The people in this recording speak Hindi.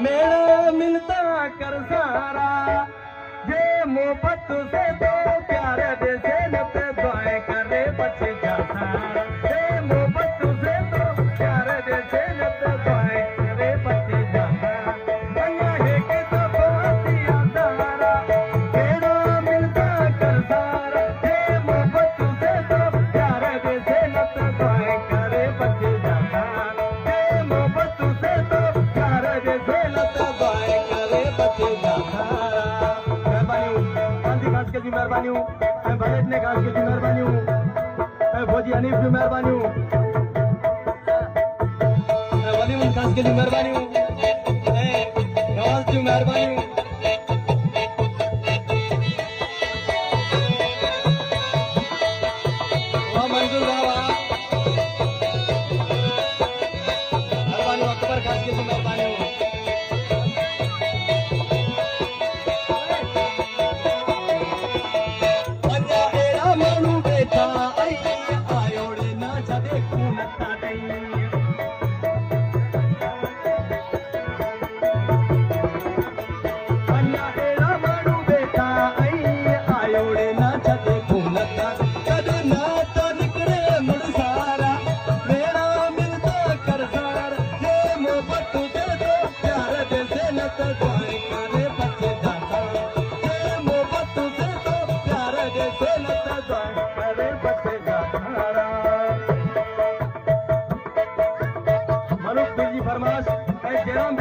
मेरा मिलता कर सारा ये मोहब्बत से तो प्यार दे से नत दुआएं करे बच्चे जाता ये मोहब्बत से तो प्यार दे से नत दुआएं करे बच्चे जाता बना है कि तो बहुत ही सारा मेरा मिलता कर सारा ये मोहब्बत से तो प्यार दे से नत दुआएं करे बच्चे जाता ये मोहब्बत से तो प्यार दे से नत दुआएं करे बच्चे जाता की मेहरबानी हूँ, भगत ने खास की मेहरबानी हूँ, भोजी हनीफ की मेहरबानी हूँ, वली खास की मेहरबानी हूँ, नवाज की मेहरबानी हूँ। मंजूर बाबा मेहरबानी हूँ, अकबर खास की मेहरबानी हूँ। फरमाश जयराम